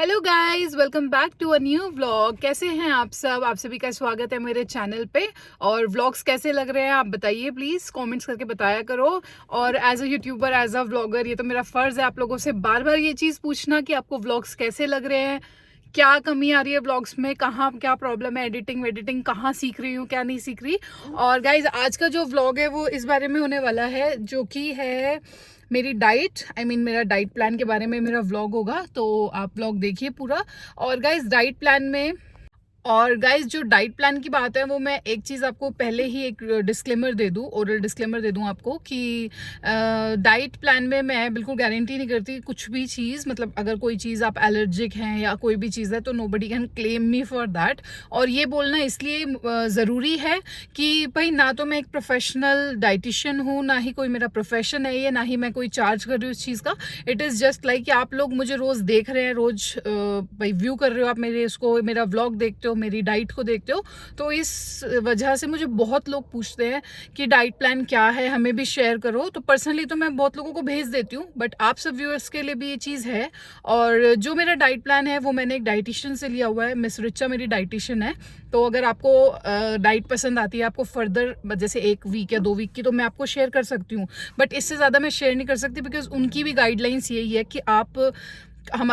Hello guys, welcome back to a new vlog. कैसे हैं आप सब? आप सभी का स्वागत है मेरे चैनल पे। और व्लॉग्स कैसे लग रहे हैं आप बताइए, प्लीज़ कमेंट्स करके बताया करो। और as a YouTuber, as a vlogger, ये तो मेरा फ़र्ज़ है आप लोगों से बार बार ये चीज़ पूछना कि आपको व्लॉग्स कैसे लग रहे हैं, क्या कमी आ रही है व्लॉग्स में, कहाँ क्या प्रॉब्लम है, एडिटिंग वेडिटिंग कहाँ सीख रही हूँ, क्या नहीं सीख रही। और गाइज आज का जो व्लॉग है वो इस बारे में होने वाला है, जो कि है मेरी डाइट। मेरा डाइट प्लान के बारे में मेरा व्लॉग होगा, तो आप व्लॉग देखिए पूरा। और गाइज डाइट प्लान में और गाइज जो डाइट प्लान की बात है वो मैं एक चीज़ आपको पहले ही एक डिस्क्लेमर दे दूं, ओरल डिस्क्लेमर दे दूं आपको कि डाइट प्लान में मैं बिल्कुल गारंटी नहीं करती कुछ भी चीज़। मतलब अगर कोई चीज़ आप एलर्जिक हैं या कोई भी चीज़ है तो nobody can claim me for that. और ये बोलना इसलिए ज़रूरी है कि भाई ना तो मैं एक प्रोफेशनल डाइटिशियन हूँ, ना ही कोई मेरा प्रोफेशन है ये, ना ही मैं कोई चार्ज कर रही हूँ इस चीज़ का। इट इज़ जस्ट लाइक कि आप लोग मुझे रोज़ देख रहे हैं, रोज़ भाई व्यू कर रहे हो आप मेरे इसको, मेरा व्लॉग देखते हो, मेरी डाइट को देखते हो। तो इस वजह से मुझे बहुत लोग पूछते हैं कि डाइट प्लान क्या है, हमें भी शेयर करो। तो पर्सनली तो मैं बहुत लोगों को भेज देती हूँ, बट आप सब व्यूअर्स के लिए भी ये चीज़ है। और जो मेरा डाइट प्लान है वो मैंने एक डाइटिशियन से लिया हुआ है, मिस रिचा मेरी डाइटिशियन है। तो अगर आपको डाइट पसंद आती है, आपको फर्दर जैसे 1 वीक या 2 वीक की, तो मैं आपको शेयर कर सकती हूँ। बट इससे ज़्यादा मैं शेयर नहीं कर सकती, बिकॉज उनकी भी गाइडलाइंस यही है कि आप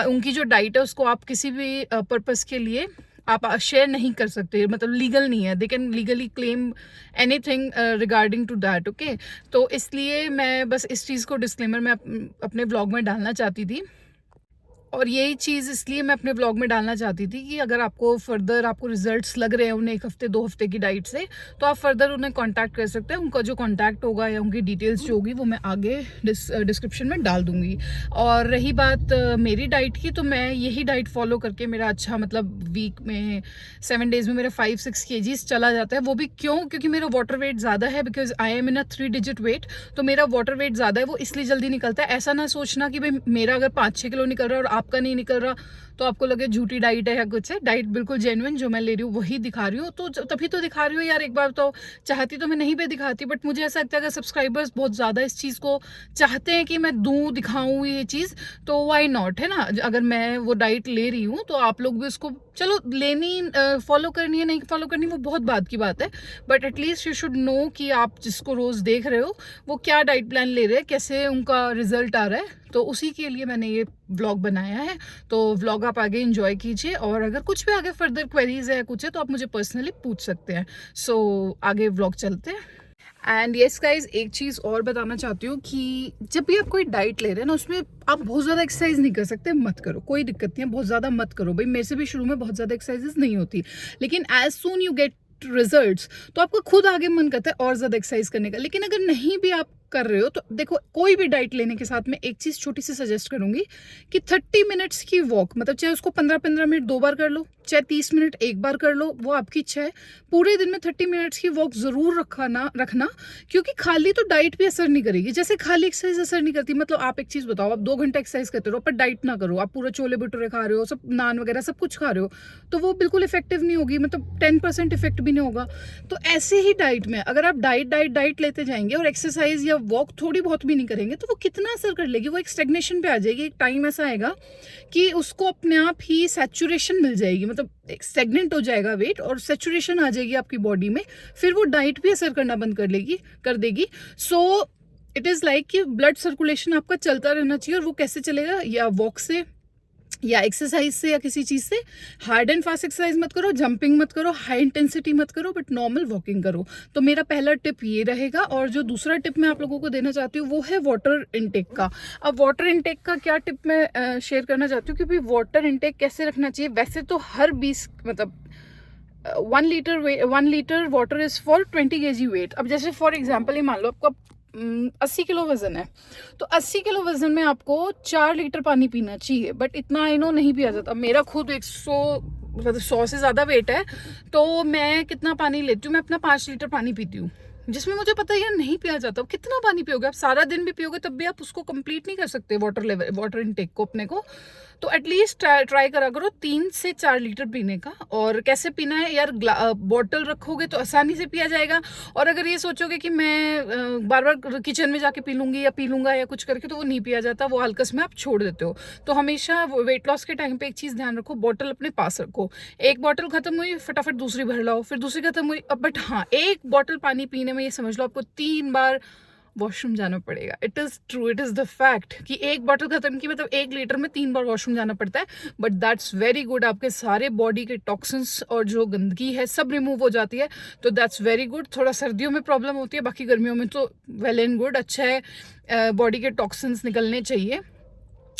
उनकी जो डाइट है उसको आप किसी भी पर्पस के लिए आप शेयर नहीं कर सकते। मतलब लीगल नहीं है, they can legally claim anything regarding to that. Okay, तो इसलिए मैं बस इस चीज़ को डिस्क्लेमर में अपने ब्लॉग में डालना चाहती थी। और यही चीज़ इसलिए मैं अपने ब्लॉग में डालना चाहती थी कि अगर आपको फर्दर आपको रिजल्ट्स लग रहे हैं उन्हें 1 हफ्ते 2 हफ्ते की डाइट से, तो आप फर्दर उन्हें कांटेक्ट कर सकते हैं। उनका जो कांटेक्ट होगा या उनकी डिटेल्स जो होगी वो मैं आगे डिस्क्रिप्शन में डाल दूंगी। और रही बात मेरी डाइट की, तो मैं यही डाइट फॉलो करके मेरा अच्छा मतलब वीक में 7 डेज में मेरा 5-6 kgs चला जाता है। वो भी क्यों? क्योंकि मेरा वाटर वेट ज़्यादा है, because I am in a 3 digit weight. तो मेरा वाटर वेट ज़्यादा है, वो इसलिए जल्दी निकलता है। ऐसा ना सोचना कि भाई मेरा अगर 5-6 किलो निकल रहा है और आपका नहीं निकल रहा तो आपको लगे झूठी डाइट है या कुछ है। डाइट बिल्कुल जेन्युइन जो मैं ले रही हूँ वही दिखा रही हूँ, तो तभी तो दिखा रही हूँ यार। एक बार तो चाहती तो मैं नहीं भी दिखाती, बट मुझे ऐसा लगता है अगर सब्सक्राइबर्स बहुत ज़्यादा इस चीज़ को चाहते हैं कि मैं दूँ, दिखाऊँ ये चीज़, तो वाई नॉट, है ना। अगर मैं वो डाइट ले रही हूँ तो आप लोग भी उसको चलो लेनी, फॉलो करनी है नहीं फॉलो करनी वो बहुत बात की बात है, but at least you should no कि आप जिसको रोज़ देख रहे हो वो क्या डाइट प्लान ले रहे हैं, कैसे उनका रिजल्ट आ रहा है। तो उसी के लिए मैंने ये व्लॉग बनाया है। तो व्लॉग आप आगे इंजॉय कीजिए, और अगर कुछ भी आगे फर्दर क्वेरीज है कुछ है तो आप मुझे पर्सनली पूछ सकते हैं। सो आगे व्लॉग चलते हैं। एंड येस गाइज, एक चीज़ और बताना चाहती हूँ कि जब भी आप कोई डाइट ले रहे हैं ना, उसमें आप बहुत ज़्यादा एक्सरसाइज नहीं कर सकते, मत करो, कोई दिक्कत नहीं है, बहुत ज़्यादा मत करो। भाई मेरे से भी शुरू में बहुत ज़्यादा एक्सरसाइजेस नहीं होती, लेकिन as soon you get results तो आपका खुद आगे मन करता है और ज़्यादा एक्सरसाइज करने का। लेकिन अगर नहीं भी आप कर रहे हो तो देखो, कोई भी डाइट लेने के साथ में एक चीज़ छोटी सी सजेस्ट करूंगी कि 30 मिनट्स की वॉक, मतलब चाहे उसको 15-15 मिनट 2 बार कर लो, चाहे 30 मिनट 1 बार कर लो, वो आपकी इच्छा है। पूरे दिन में 30 मिनट्स की वॉक ज़रूर रखना, क्योंकि खाली तो डाइट भी असर नहीं करेगी। जैसे खाली एक्सरसाइज असर नहीं करती, मतलब आप एक चीज़ बताओ, आप 2 घंटे एक्सरसाइज करते रहो पर डाइट ना करो, आप पूरा छोले भटूरे खा रहे हो, सब नान वगैरह सब कुछ खा रहे हो, तो वो बिल्कुल इफेक्टिव नहीं होगी, मतलब 10% इफेक्ट भी नहीं होगा। तो ऐसे ही डाइट में अगर आप डाइट लेते जाएंगे और एक्सरसाइज या वॉक थोड़ी बहुत भी नहीं करेंगे तो वो कितना असर कर लेगी, वो एक स्टेग्नेशन पे आ जाएगी। एक टाइम ऐसा आएगा कि उसको अपने आप ही सैचुरेशन मिल जाएगी, मतलब स्टेग्नेंट हो जाएगा वेट और सैचुरेशन आ जाएगी आपकी बॉडी में। फिर वो डाइट भी असर करना बंद कर देगी। सो इट इज़ लाइक कि ब्लड सर्कुलेशन आपका चलता रहना चाहिए, और वो कैसे चलेगा? या वॉक से, या एक्सरसाइज से, या किसी चीज़ से। हार्ड एंड फास्ट एक्सरसाइज मत करो, जंपिंग मत करो, हाई इंटेंसिटी मत करो, बट नॉर्मल वॉकिंग करो। तो मेरा पहला टिप ये रहेगा। और जो दूसरा टिप मैं आप लोगों को देना चाहती हूँ वो है वाटर इनटेक का। अब वाटर इनटेक का क्या टिप मैं शेयर करना चाहती हूँ कि भाई वाटर इनटेक कैसे रखना चाहिए। वैसे तो हर 20 मतलब 1 litre water is for 20 kg weight. अब जैसे फॉर एग्जाम्पल ही मान लो आपका 80 किलो वजन है, तो 80 किलो वजन में आपको 4 लीटर पानी पीना चाहिए। बट इतना आई नो नहीं पिया जाता। मेरा खुद 100 से ज़्यादा वेट है, तो मैं कितना पानी लेती हूँ? मैं अपना 5 लीटर पानी पीती हूँ, जिसमें मुझे पता है यार नहीं पिया जाता। कितना पानी पियोगे आप? सारा दिन भी पियोगे तब भी आप उसको कंप्लीट नहीं कर सकते, वाटर इनटेक को अपने को। तो एटलीस्ट ट्राई करा करो 3 से 4 लीटर पीने का। और कैसे पीना है यार, बॉटल रखोगे तो आसानी से पिया जाएगा। और अगर ये सोचोगे कि मैं बार बार किचन में जाके पी लूँगी या पी लूँगा या कुछ करके, तो वो नहीं पिया जाता, वो हल्कस में आप छोड़ देते हो। तो हमेशा वेट लॉस के टाइम पे एक चीज़ ध्यान रखो, बॉटल अपने पास रखो। एक बॉटल खत्म हुई, फटाफट दूसरी भर लाओ, फिर दूसरी खत्म हुई। बट हाँ, एक बॉटल पानी पीने में ये समझ लो आपको 3 बार वॉशरूम जाना पड़ेगा। It is true, it is the fact कि एक बॉटल खत्म की मतलब 1 लीटर में 3 बार वॉशरूम जाना पड़ता है। बट दैट्स वेरी गुड, आपके सारे बॉडी के टॉक्सिन्स और जो गंदगी है सब रिमूव हो जाती है। तो दैट्स वेरी गुड। थोड़ा सर्दियों में प्रॉब्लम होती है, बाकी गर्मियों में तो वेल एंड गुड, अच्छा है। बॉडी के टॉक्सिन्स निकलने चाहिए।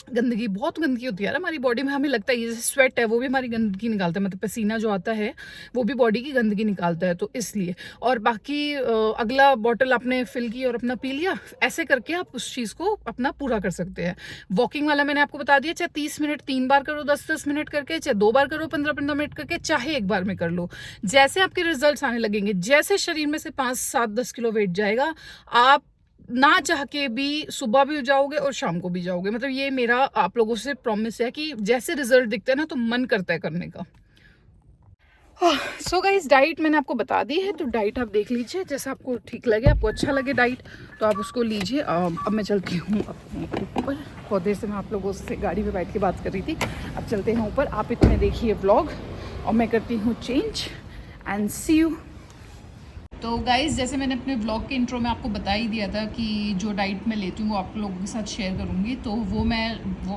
गंदगी, बहुत गंदगी होती है यार हमारी बॉडी में, हमें लगता है जैसे स्वेट है वो भी हमारी गंदगी निकालता है, मतलब पसीना जो आता है वो भी बॉडी की गंदगी निकालता है, तो इसलिए। और बाकी अगला बॉटल आपने फिल की और अपना पी लिया, ऐसे करके आप उस चीज़ को अपना पूरा कर सकते हैं। वॉकिंग वाला मैंने आपको बता दिया, चाहे 30 मिनट 3 बार करो 10-10 मिनट करके, चाहे 2 बार करो 15-15 मिनट करके, चाहे 1 बार में कर लो। जैसे आपके रिजल्ट आने लगेंगे, जैसे शरीर में से 5-7-10 किलो वेट जाएगा, आप ना चाह के भी सुबह भी जाओगे और शाम को भी जाओगे। मतलब ये मेरा आप लोगों से प्रॉमिस है कि जैसे रिजल्ट दिखते हैं ना, तो मन करता है करने का। सो गाइस, डाइट मैंने आपको बता दी है, तो डाइट आप देख लीजिए, जैसा आपको ठीक लगे, आपको अच्छा लगे डाइट तो आप उसको लीजिए। अब मैं चलती हूँ अपने ऊपर। बहुत देर से मैं आप लोगों से गाड़ी में बैठ के बात कर रही थी, अब चलते हैं ऊपर। आप इतने देखिए व्लॉग और मैं करती हूँ चेंज एंड सी यू। तो गाइज़, जैसे मैंने अपने व्लॉग के इंट्रो में आपको बता ही दिया था कि जो डाइट मैं लेती हूँ वो आप लोगों के साथ शेयर करूँगी, तो वो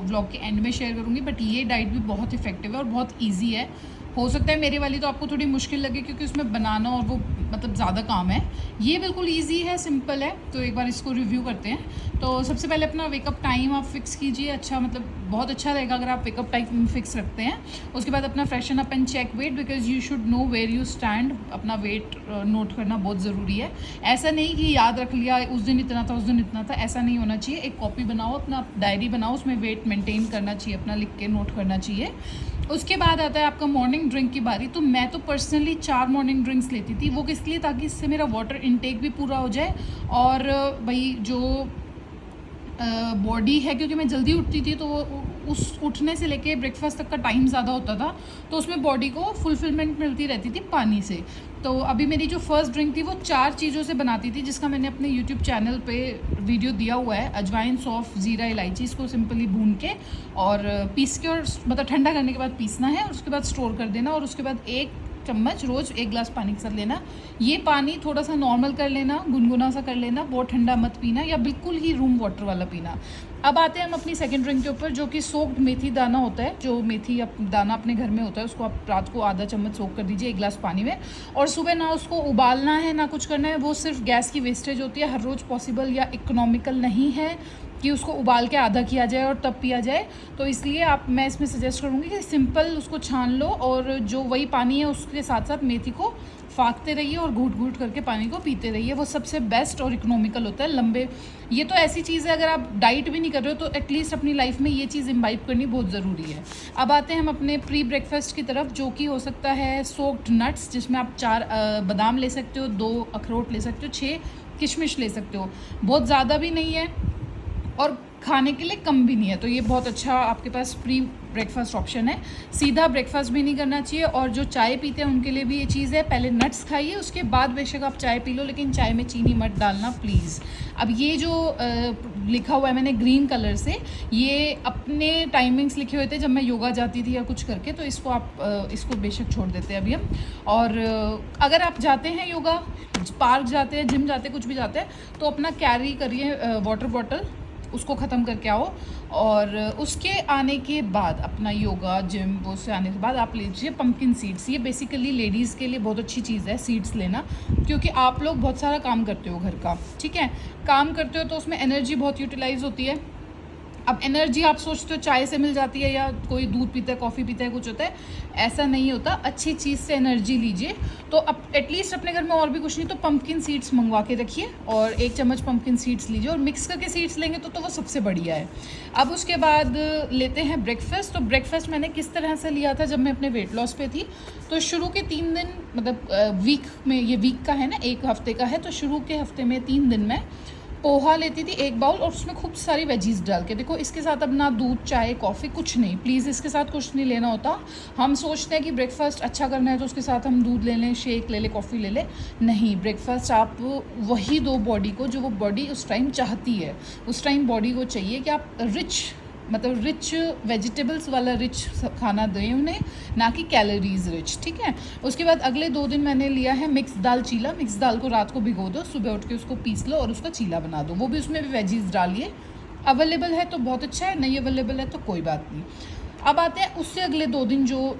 व्लॉग के एंड में शेयर करूँगी। बट ये डाइट भी बहुत इफेक्टिव है और बहुत ईजी है। हो सकता है मेरे वाली तो आपको थोड़ी मुश्किल लगे क्योंकि उसमें बनाना और वो मतलब ज़्यादा काम है। ये बिल्कुल ईजी है, सिंपल है। तो एक बार इसको रिव्यू करते हैं। तो सबसे पहले अपना वेकअप टाइम आप फिक्स कीजिए। अच्छा, मतलब बहुत अच्छा रहेगा अगर आप वेकअप टाइम फिक्स रखते हैं। उसके बाद अपना freshen up and check weight, because you should know where you stand. अपना वेट नोट करना बहुत ज़रूरी है। ऐसा नहीं कि याद रख लिया उस दिन इतना था, उस दिन इतना था, ऐसा नहीं होना चाहिए। एक कॉपी बनाओ, अपना डायरी बनाओ, उसमें वेट मेंटेन करना चाहिए, अपना लिख के नोट करना चाहिए। उसके बाद आता है आपका मॉर्निंग ड्रिंक की बारी। तो मैं तो पर्सनली 4 मॉर्निंग ड्रिंक्स लेती थी। वो किस लिए? ताकि इससे मेरा वाटर इनटेक भी पूरा हो जाए और भाई जो बॉडी है, क्योंकि मैं जल्दी उठती थी तो उस उठने से लेके ब्रेकफास्ट तक का टाइम ज़्यादा होता था, तो उसमें बॉडी को फुलफिलमेंट मिलती रहती थी पानी से। तो अभी मेरी जो फर्स्ट ड्रिंक थी वो 4 चीज़ों से बनाती थी, जिसका मैंने अपने यूट्यूब चैनल पे वीडियो दिया हुआ है। अजवाइन, सौंफ, ज़ीरा, इलायची, इसको सिंपली भून के और पीस के, और मतलब ठंडा करने के बाद पीसना है, और उसके बाद स्टोर कर देना, और उसके बाद 1 चम्मच रोज़ 1 गिलास पानी के साथ लेना। ये पानी थोड़ा सा नॉर्मल कर लेना, गुनगुना सा कर लेना, बहुत ठंडा मत पीना या बिल्कुल ही रूम वाटर वाला पीना। अब आते हैं हम अपनी सेकंड ड्रिंक के ऊपर, जो कि सोक्ड मेथी दाना होता है। जो मेथी दाना अपने घर में होता है, उसको आप रात को आधा चम्मच सोक कर दीजिए 1 गिलास पानी में, और सुबह ना उसको उबालना है ना कुछ करना है। वो सिर्फ गैस की वेस्टेज होती है, हर रोज़ पॉसिबल या इकोनॉमिकल नहीं है कि उसको उबाल के आधा किया जाए और तब पिया जाए। तो इसलिए मैं इसमें सजेस्ट करूँगी कि सिंपल उसको छान लो, और जो वही पानी है उसके साथ साथ मेथी को फाँकते रहिए और घूट घूट करके पानी को पीते रहिए। वो सबसे बेस्ट और इकोनॉमिकल होता है। लंबे, ये तो ऐसी चीज़ है, अगर आप डाइट भी नहीं कर रहे हो तो एटलीस्ट अपनी लाइफ में ये चीज़ इम्बाइब करनी बहुत ज़रूरी है। अब आते हैं हम अपने प्री ब्रेकफास्ट की तरफ, जो कि हो सकता है सोक्ड नट्स, जिसमें आप 4 बादाम ले सकते हो, 2 अखरोट ले सकते हो, 6 किशमिश ले सकते हो। बहुत ज़्यादा भी नहीं है और खाने के लिए कम भी नहीं है, तो ये बहुत अच्छा आपके पास प्री ब्रेकफास्ट ऑप्शन है। सीधा ब्रेकफास्ट भी नहीं करना चाहिए, और जो चाय पीते हैं उनके लिए भी ये चीज़ है, पहले नट्स खाइए, उसके बाद बेशक आप चाय पी लो, लेकिन चाय में चीनी मत डालना प्लीज़। अब ये जो लिखा हुआ है मैंने ग्रीन कलर से, ये अपने टाइमिंग्स लिखे हुए थे जब मैं योगा जाती थी या कुछ करके, तो इसको आप इसको बेशक छोड़ देते हैं अभी हम। और अगर आप जाते हैं योगा, पार्क जाते हैं, जिम जाते हैं, कुछ भी जाते हैं, तो अपना कैरी करिए वाटर बॉटल, उसको ख़त्म करके आओ। और उसके आने के बाद अपना योगा, जिम, वो से आने के बाद आप लीजिए पम्पकिन सीड्स। ये बेसिकली लेडीज़ के लिए बहुत अच्छी चीज़ है सीड्स लेना, क्योंकि आप लोग बहुत सारा काम करते हो घर का, ठीक है, काम करते हो तो उसमें एनर्जी बहुत यूटिलाइज होती है। अब एनर्जी आप सोचते हो चाय से मिल जाती है या कोई दूध पीता है, कॉफ़ी पीता है, कुछ होता है, ऐसा नहीं होता। अच्छी चीज़ से एनर्जी लीजिए। तो अब एटलीस्ट अपने घर में और भी कुछ नहीं तो पम्पकिन सीड्स मंगवा के रखिए, और 1 चम्मच पम्पकिन सीड्स लीजिए, और मिक्स करके सीड्स लेंगे तो वो सबसे बढ़िया है। अब उसके बाद लेते हैं ब्रेकफास्ट। तो ब्रेकफास्ट मैंने किस तरह से लिया था जब मैं अपने वेट लॉस पे थी। तो शुरू के 3 दिन, मतलब वीक में, ये वीक का है ना, 1 हफ्ते का है, तो शुरू के हफ्ते में 3 दिन में पोहा लेती थी 1 बाउल, और उसमें खूब सारी वेजीज डाल के। देखो इसके साथ अब ना दूध, चाय, कॉफ़ी कुछ नहीं, प्लीज़ इसके साथ कुछ नहीं लेना होता। हम सोचते हैं कि ब्रेकफास्ट अच्छा करना है तो उसके साथ हम दूध ले लें, शेक ले लें, कॉफ़ी ले लें। नहीं, ब्रेकफास्ट आप वही दो बॉडी को जो वो बॉडी उस टाइम चाहती है। उस टाइम बॉडी को चाहिए कि आप रिच वेजिटेबल्स वाला रिच खाना दें उन्हें, ना कि कैलोरीज रिच, ठीक है। उसके बाद अगले 2 दिन मैंने लिया है मिक्स दाल चीला। मिक्स दाल को रात को भिगो दो, सुबह उठ के उसको पीस लो और उसका चीला बना दो। वो भी उसमें भी वेजीज डालिए। अवेलेबल है तो बहुत अच्छा है, नहीं अवेलेबल है तो कोई बात नहीं। अब आते हैं उससे अगले 2 दिन जो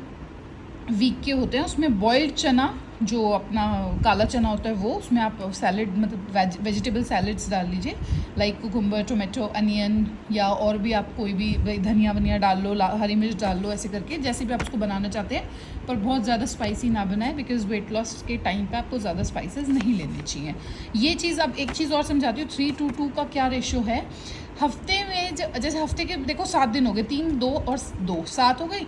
वीक के होते हैं, उसमें बॉइल्ड चना, जो अपना काला चना होता है वो, उसमें आप सैलड मतलब वेजिटेबल सैलड्स डाल लीजिए, लाइक कुकुम्बर, टोमेटो, अनियन, या और भी आप कोई भी धनिया वनिया डाल लो, हरी मिर्च डाल लो, ऐसे करके जैसे भी आप उसको बनाना चाहते हैं। पर बहुत ज़्यादा स्पाइसी ना बनाए, बिकॉज वेट लॉस के टाइम पे आपको ज़्यादा स्पाइसेस नहीं लेने चाहिए। ये चीज़, अब एक चीज़ और समझाती हूँ, 3-2-2 का क्या रेशो है। हफ्ते में जैसे हफ्ते के देखो 7 दिन हो गए, 3, 2 और 2, 7 हो गई।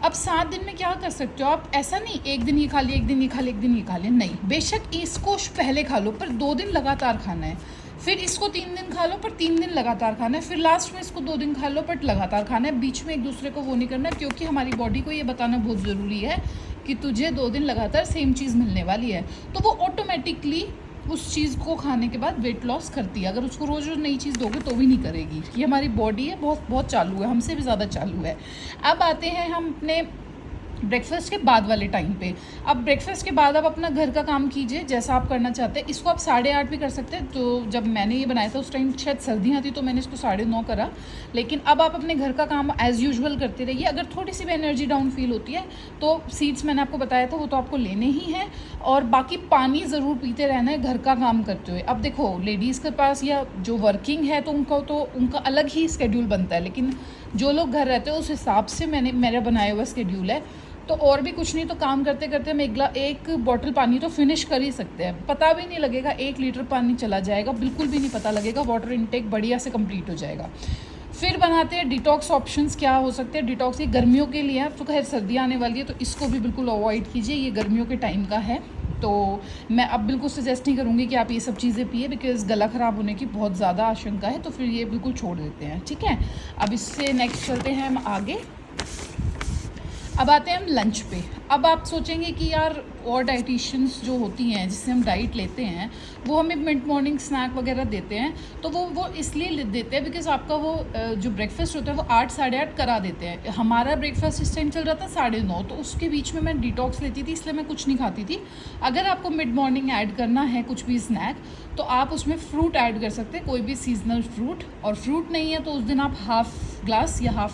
अब 7 दिन में क्या कर सकते हो आप, ऐसा नहीं 1 दिन ये खा लिया, 1 दिन ये खा लिया, 1 दिन ये खा लिया, नहीं। बेशक इसको पहले खा लो पर 2 दिन लगातार खाना है, फिर इसको 3 दिन खा लो पर 3 दिन लगातार खाना है, फिर लास्ट में इसको 2 दिन खा लो पर लगातार खाना है। बीच में एक दूसरे को वो नहीं करना, क्योंकि हमारी बॉडी को ये बताना बहुत ज़रूरी है कि तुझे 2 दिन लगातार सेम चीज़ मिलने वाली है, तो वो ऑटोमेटिकली उस चीज़ को खाने के बाद वेट लॉस करती है। अगर उसको रोज़ रोज़ नई चीज़ दोगे तो भी नहीं करेगी। ये हमारी बॉडी है, बहुत बहुत चालू है, हमसे भी ज़्यादा चालू है। अब आते हैं हम अपने ब्रेकफास्ट के बाद वाले टाइम पे। अब ब्रेकफास्ट के बाद आप अपना घर का काम कीजिए जैसा आप करना चाहते हैं। इसको आप 8:30 भी कर सकते हैं। तो जब मैंने ये बनाया था उस टाइम शायद सर्दियाँ थी, तो मैंने इसको 9:30 करा। लेकिन अब आप अपने घर का काम एज़ यूजुअल करते रहिए। अगर थोड़ी सी भी एनर्जी डाउन फील होती है तो सीड्स मैंने आपको बताया था, वो तो आपको लेने ही हैं। और बाकी पानी ज़रूर पीते रहना है घर का काम करते हुए। अब देखो लेडीज़ के पास या जो वर्किंग है तो उनका अलग ही स्केड्यूल बनता है, लेकिन जो लोग घर रहते हैं उस हिसाब से मेरा बनाया हुआ स्केड्यूल है। तो और भी कुछ नहीं, तो काम करते करते हम एक बॉटल पानी तो फिनिश कर ही सकते हैं। पता भी नहीं लगेगा, 1 लीटर पानी चला जाएगा, बिल्कुल भी नहीं पता लगेगा। वाटर इनटेक बढ़िया से कंप्लीट हो जाएगा। फिर बनाते हैं डिटॉक्स ऑप्शंस। क्या हो सकते हैं डिटॉक्स? ये गर्मियों के लिए है, तो खैर सर्दियाँ आने वाली है तो इसको भी बिल्कुल अवॉइड कीजिए, ये गर्मियों के टाइम का है। तो मैं अब बिल्कुल सजेस्ट नहीं करूँगी कि आप ये सब चीज़ें पिए, बिकॉज़ गला ख़राब होने की बहुत ज़्यादा आशंका है, तो फिर ये बिल्कुल छोड़ देते हैं, ठीक है। अब इससे नेक्स्ट चलते हैं हम आगे। अब आते हैं हम लंच पे। अब आप सोचेंगे कि यार और डाइटिशियंस जो होती हैं जिससे हम डाइट लेते हैं वो हमें मिड मॉर्निंग स्नैक वगैरह देते हैं, तो वो इसलिए देते हैं बिकॉज आपका वो जो ब्रेकफास्ट होता है वो 8 साढ़े 8 करा देते हैं। हमारा ब्रेकफास्ट इस टाइम चल रहा था 9:30, तो उसके बीच में मैं डिटॉक्स लेती थी, इसलिए मैं कुछ नहीं खाती थी। अगर आपको मिड मॉर्निंग ऐड करना है कुछ भी स्नैक, तो आप उसमें फ्रूट ऐड कर सकते हैं, कोई भी सीजनल फ्रूट। और फ्रूट नहीं है तो उस दिन आप हाफ ग्लास या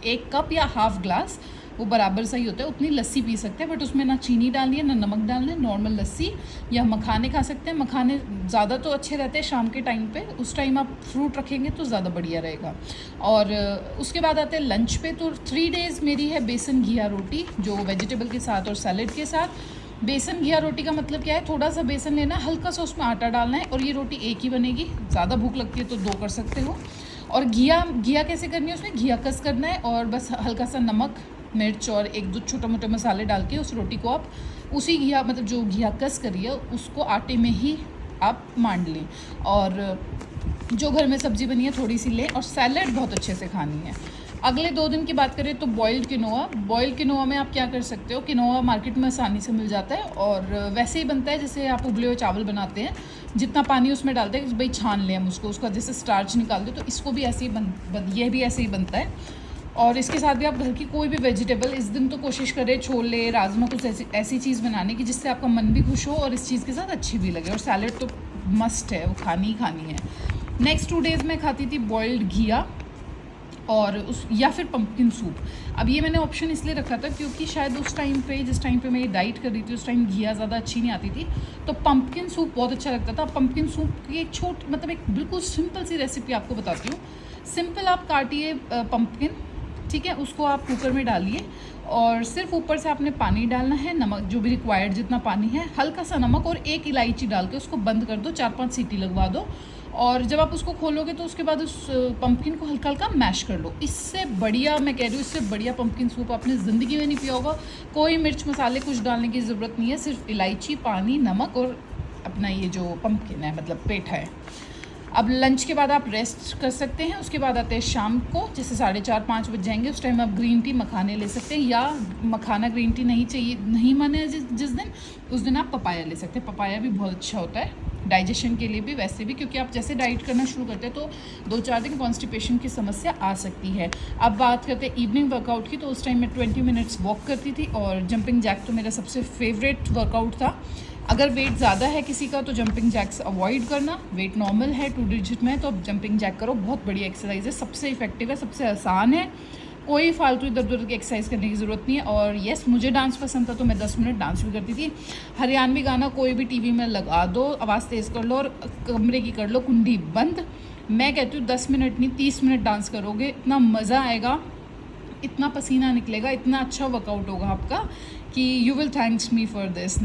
एक कप या हाफ ग्लास, वो बराबर सही होता है, उतनी लस्सी पी सकते हैं। बट उसमें ना चीनी डालनी है ना नमक डालना है, नॉर्मल लस्सी। या मखाने खा सकते हैं, मखाने ज़्यादा तो अच्छे रहते हैं शाम के टाइम पे, उस टाइम आप फ्रूट रखेंगे तो ज़्यादा बढ़िया रहेगा। और उसके बाद आते हैं लंच पे। तो 3 डेज़ मेरी है बेसन घिया रोटी, जो वेजिटेबल के साथ और सैलेड के साथ। बेसन घिया रोटी का मतलब क्या है, थोड़ा सा बेसन लेना है, हल्का सा उसमें आटा डालना है, और ये रोटी एक ही बनेगी। ज़्यादा भूख लगती है तो 2 कर सकते हो। और घिया कैसे करनी है, उसमें घिया कस करना है, और बस हल्का सा नमक, मिर्च और 1-2 छोटे मोटे मसाले डाल के उस रोटी को आप उसी घिया मतलब जो घिया कस करिए उसको आटे में ही आप मांड लें। और जो घर में सब्ज़ी बनी है थोड़ी सी लें, और सैलेड बहुत अच्छे से खानी है। अगले 2 दिन की बात करें तो बॉइल्ड किनोआ में आप क्या कर सकते हो, किनोआ मार्केट में आसानी से मिल जाता है, और वैसे ही बनता है जैसे आप उबले हुए चावल बनाते हैं। जितना पानी उसमें डालते हैं भाई छान लें हम उसका जैसे स्टार्च निकाल दें, तो इसको भी ऐसे ही ये भी ऐसे ही बनता है। और इसके साथ भी आप घर की कोई भी वेजिटेबल, इस दिन तो कोशिश करें छोले राजमा कुछ ऐसी चीज़ बनाने की जिससे आपका मन भी खुश हो और इस चीज़ के साथ अच्छी भी लगे। और सैलेड तो मस्ट है, वो खानी ही खानी है। नेक्स्ट 2 डेज़ में खाती थी बॉइल्ड घिया और या फिर पम्पकिन सूप। अब ये मैंने ऑप्शन इसलिए रखा था क्योंकि शायद उस टाइम पे जिस टाइम पे मैं ये डाइट कर रही थी उस टाइम घिया ज़्यादा अच्छी नहीं आती थी, तो पम्पकिन सूप बहुत अच्छा लगता था। पम्पकिन सूप की एक बिल्कुल सिंपल सी रेसिपी आपको बताती हूँ। सिंपल आप काटिए पम्पकिन, ठीक है, उसको आप कुकर में डालिए, और सिर्फ ऊपर से आपने पानी डालना है, नमक जो भी रिक्वायर्ड जितना पानी है, हल्का सा नमक और 1 इलायची डाल के उसको बंद कर दो, 4-5 सीटी लगवा दो। और जब आप उसको खोलोगे तो उसके बाद उस पम्पकिन को हल्का हल्का मैश कर लो। इससे बढ़िया, मैं कह रही हूँ, इससे बढ़िया पम्पकिन सूप आपने ज़िंदगी में नहीं पिया होगा। कोई मिर्च मसाले कुछ डालने की ज़रूरत नहीं है, सिर्फ इलायची, पानी, नमक और अपना ये जो पम्पकिन है मतलब पेठा है। अब लंच के बाद आप रेस्ट कर सकते हैं। उसके बाद आते हैं शाम को, जैसे 4:30-5 बज जाएंगे, उस टाइम आप ग्रीन टी मखाने ले सकते हैं, या मखाना ग्रीन टी नहीं चाहिए, नहीं माने जिस दिन, उस दिन आप पपाया ले सकते हैं। पपाया भी बहुत अच्छा होता है डाइजेशन के लिए भी, वैसे भी, क्योंकि आप जैसे डाइट करना शुरू करते हैं तो 2-4 दिन कॉन्स्टिपेशन की समस्या आ सकती है। अब बात करते हैं इवनिंग वर्कआउट की, तो उस टाइम मैं 20 मिनट्स वॉक करती थी, और जंपिंग जैक तो मेरा सबसे फेवरेट वर्कआउट था। अगर वेट ज़्यादा है किसी का तो जंपिंग जैक्स अवॉइड करना, वेट नॉर्मल है 2 डिजिट में तो अब जंपिंग जैक करो, बहुत बढ़िया एक्सरसाइज है, सबसे इफेक्टिव है, सबसे आसान है, कोई फालतू इधर उधर की एक्सरसाइज करने की ज़रूरत नहीं है। और येस, मुझे डांस पसंद था तो मैं 10 मिनट डांस भी करती थी। हरियाणवी गाना कोई भी टीवी में लगा दो, आवाज़ तेज़ कर लो और कमरे की कर लो कुंडी बंद, मैं कहती हूँ 10 मिनट नहीं 30 मिनट डांस करोगे, इतना मज़ा आएगा, इतना पसीना निकलेगा, इतना अच्छा वर्कआउट होगा आपका कि you will thanks me for this.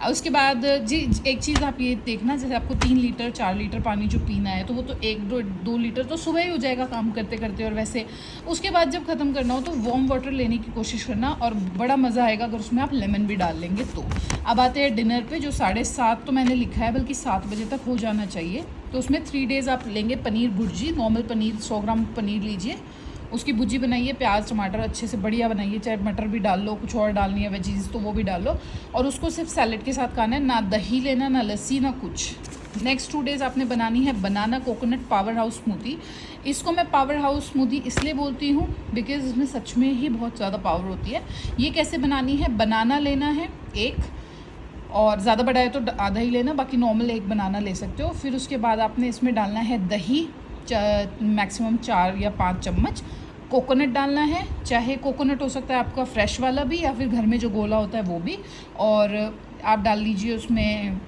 उसके बाद जी एक चीज़ आप ये देखना, जैसे आपको 3 लीटर 4 लीटर पानी जो पीना है तो वो तो 1-2 लीटर तो सुबह ही हो जाएगा काम करते करते, और वैसे उसके बाद जब ख़त्म करना हो तो वार्म वाटर लेने की कोशिश करना, और बड़ा मज़ा आएगा अगर उसमें आप लेमन भी डाल लेंगे तो। अब आते हैं डिनर पे, जो 7:30 तो मैंने लिखा है, बल्कि 7 बजे तक हो जाना चाहिए। तो उसमें 3 डेज़ आप लेंगे पनीर भुर्जी, नॉर्मल पनीर 100 ग्राम पनीर लीजिए, उसकी भुर्जी बनाइए, प्याज टमाटर अच्छे से बढ़िया बनाइए, चाहे मटर भी डाल लो, कुछ और डालनी है वेजीज तो वो भी डाल लो, और उसको सिर्फ सैलेड के साथ खाना है, ना दही लेना, ना लस्सी, ना कुछ। नेक्स्ट 2 डेज़ आपने बनानी है बनाना कोकोनट पावर हाउस स्मूदी। इसको मैं पावर हाउस स्मूदी इसलिए बोलती हूँ बिकॉज इसमें सच में ही बहुत ज़्यादा पावर होती है। ये कैसे बनानी है, बनाना लेना है एक, और ज़्यादा बड़ा है तो आधा ही लेना, बाकी नॉर्मल एक बनाना ले सकते हो। फिर उसके बाद आपने इसमें डालना है दही, मैक्सिमम 4 या 5 चम्मच, कोकोनट डालना है, चाहे कोकोनट हो सकता है आपका फ्रेश वाला भी, या फिर घर में जो गोला होता है वो भी, और आप डाल लीजिए उसमें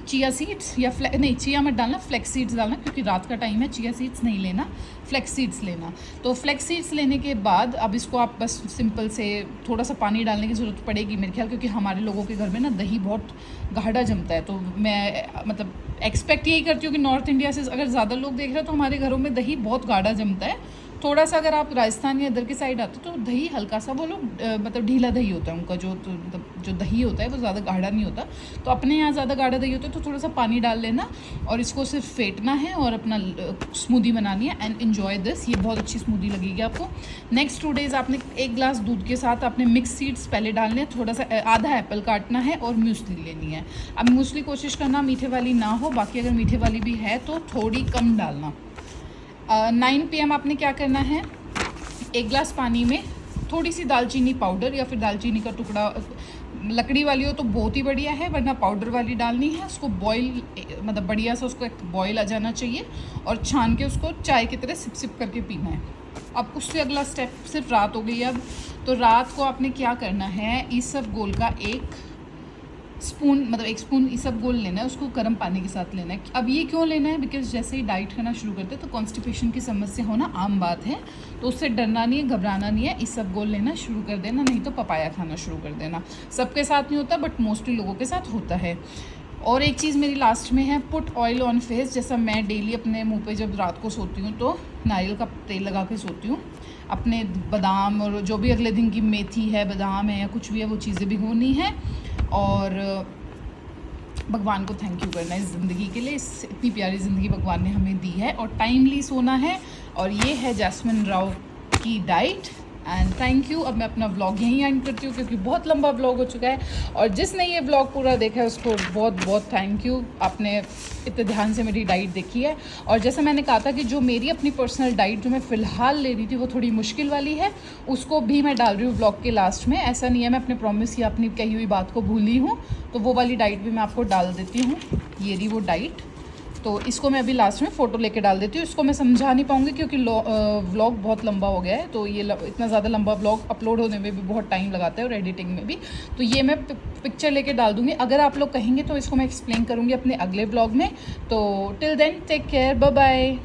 चिया सीड्स, या नहीं चिया मत डालना, फ्लेक्स सीड्स डालना, क्योंकि रात का टाइम है, चिया सीड्स नहीं लेना, फ्लेक्स सीड्स लेना। तो फ्लेक्स सीड्स लेने के बाद अब इसको आप बस सिंपल से थोड़ा सा पानी डालने की ज़रूरत पड़ेगी मेरे ख्याल, क्योंकि हमारे लोगों के घर में ना दही बहुत गाढ़ा जमता है, तो मैं मतलब एक्सपेक्ट यही करती हूँ कि नॉर्थ इंडिया से अगर ज़्यादा लोग देख रहे हैं तो हमारे घरों में दही बहुत गाढ़ा जमता है। थोड़ा सा अगर आप राजस्थान या इधर की साइड आते हो तो दही हल्का सा, वो लोग मतलब ढीला दही होता है उनका, जो दही होता है वो ज़्यादा गाढ़ा नहीं होता, तो अपने यहाँ ज़्यादा गाढ़ा दही होता है तो थोड़ा सा पानी डाल लेना, और इसको सिर्फ फेंटना है और अपना स्मूदी बनानी है, एंड एन्जॉय दिस, ये बहुत अच्छी स्मूदी लगेगी आपको। नेक्स्ट 2 डेज़ आपने 1 गिलास दूध के साथ आपने मिक्स सीड्स पहले डालने हैं, थोड़ा सा आधा एप्पल काटना है, और मूसली लेनी है। अब मूसली कोशिश करना मीठे वाली ना हो, बाकी अगर मीठे वाली भी है तो थोड़ी कम डालना। 9 PM आपने क्या करना है, 1 गिलास पानी में थोड़ी सी दालचीनी पाउडर, या फिर दालचीनी का टुकड़ा, लकड़ी वाली हो तो बहुत ही बढ़िया है, वरना पाउडर वाली डालनी है। उसको बॉईल, मतलब बढ़िया से उसको एक बॉईल आ जाना चाहिए, और छान के उसको चाय की तरह सिप सिप करके पीना है। अब उससे अगला स्टेप, सिर्फ रात हो गई अब, तो रात को आपने क्या करना है, ईसबगोल का 1 स्पून, मतलब 1 स्पून ईसबगोल लेना है, उसको गर्म पानी के साथ लेना है। अब ये क्यों लेना है, बिकॉज जैसे ही डाइट करना शुरू करते हैं तो कॉन्स्टिपेशन की समस्या होना आम बात है, तो उससे डरना नहीं है, घबराना नहीं है, ईसबगोल लेना शुरू कर देना, नहीं तो पपाया खाना शुरू कर देना। सबके साथ नहीं होता बट मोस्टली लोगों के साथ होता है। और एक चीज़ मेरी लास्ट में है, पुट ऑयल ऑन फेस, जैसा मैं डेली अपने मुंह पे जब रात को सोती हूँ तो नारियल का तेल लगा के सोती हूँ, अपने बादाम और जो भी अगले दिन की मेथी है, बादाम है या कुछ भी है, वो चीज़ें भिगोनी है, और भगवान को थैंक यू करना है इस ज़िंदगी के लिए, इतनी प्यारी ज़िंदगी भगवान ने हमें दी है, और टाइमली सोना है। और ये है जैस्मिन राव की डाइट, एंड थैंक यू। अब मैं अपना व्लॉग यहीं एंड करती हूँ क्योंकि बहुत लंबा व्लॉग हो चुका है, और जिसने ये व्लॉग पूरा देखा है उसको बहुत बहुत थैंक यू, आपने इतने ध्यान से मेरी डाइट देखी है। और जैसा मैंने कहा था कि जो मेरी अपनी पर्सनल डाइट जो मैं फ़िलहाल ले रही थी वो थोड़ी मुश्किल वाली है, उसको भी मैं डाल रही हूँ व्लॉग के लास्ट में। ऐसा नहीं है मैं अपने प्रॉमिस या अपनी कही हुई बात को भूली हूँ, तो वो वाली डाइट भी मैं आपको डाल देती हूँ। ये रही वो डाइट, तो इसको मैं अभी लास्ट में फ़ोटो लेके डाल देती हूँ। इसको मैं समझा नहीं पाऊँगी क्योंकि व्लॉग बहुत लंबा हो गया है, तो ये इतना ज़्यादा लंबा व्लॉग अपलोड होने में भी बहुत टाइम लगाता है और एडिटिंग में भी, तो ये मैं पिक्चर लेके डाल दूँगी। अगर आप लोग कहेंगे तो इसको मैं एक्सप्लेन करूँगी अपने अगले व्लॉग में। तो till then take care, bye bye.